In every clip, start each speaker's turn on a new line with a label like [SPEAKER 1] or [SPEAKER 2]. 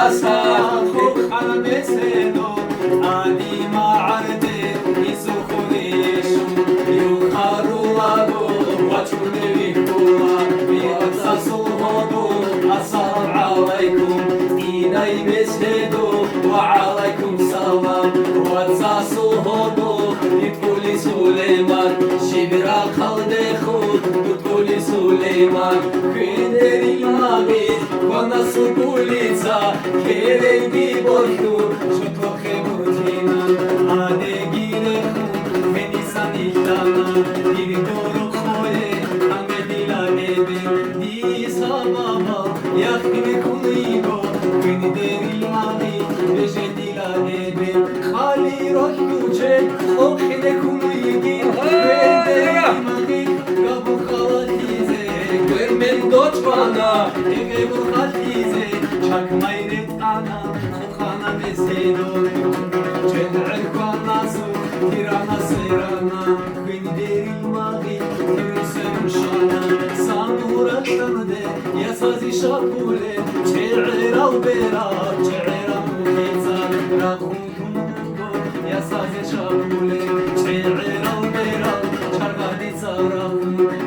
[SPEAKER 1] asa khokhala meseno adi ma'arde izukhudishu yukharulago wachune vikula bi'asasulhodu assalamu alaikum inay meshedo wa alaikum salam wa'asasulhodu itquli Suleyman shibra khalde khud itquli Suleyman kunderi magi nasıl bulitsa kerengi boydu çok hemutina ade gire beni sanilana bir doğru koye amedila nebe di sababa yakni kunigo beni deri magi bejedila nebe khali roh tuce okhine kunigi beni magi gabu khalatize görmen doç bana ege bu khatize çak mayret ana khana mesedo ced'el kwanasu tirana serana beni deri magi tirsen şana sanura tanade yasazi şakule çe'era ubera çe'era mukitsa rakhun kumugo yasazi şakule çe'era ubera çargaditsa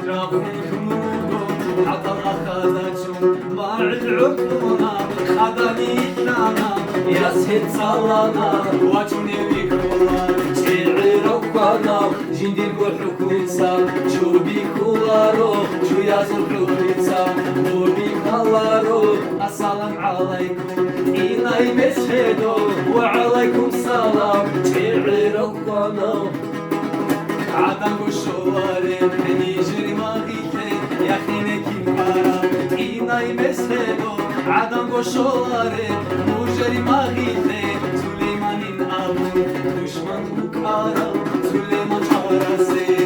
[SPEAKER 1] rakhun kumugo عطر أخذتهم باع العقونا خذني لنا يا سيد صلانا واجني بكولا شعر ربنا جندي بحكوسا شو بكولارو شو يا زرحوسا وبكولارو السلام عليكم إنا يمسهدو وعليكم السلام شعر ربنا عدم وشوارين نيجري ماغيتين يا خينك الكارا إناي مسهدو عدم وشوارين مجري ماغيتين سليمان أبو دشمن بكارا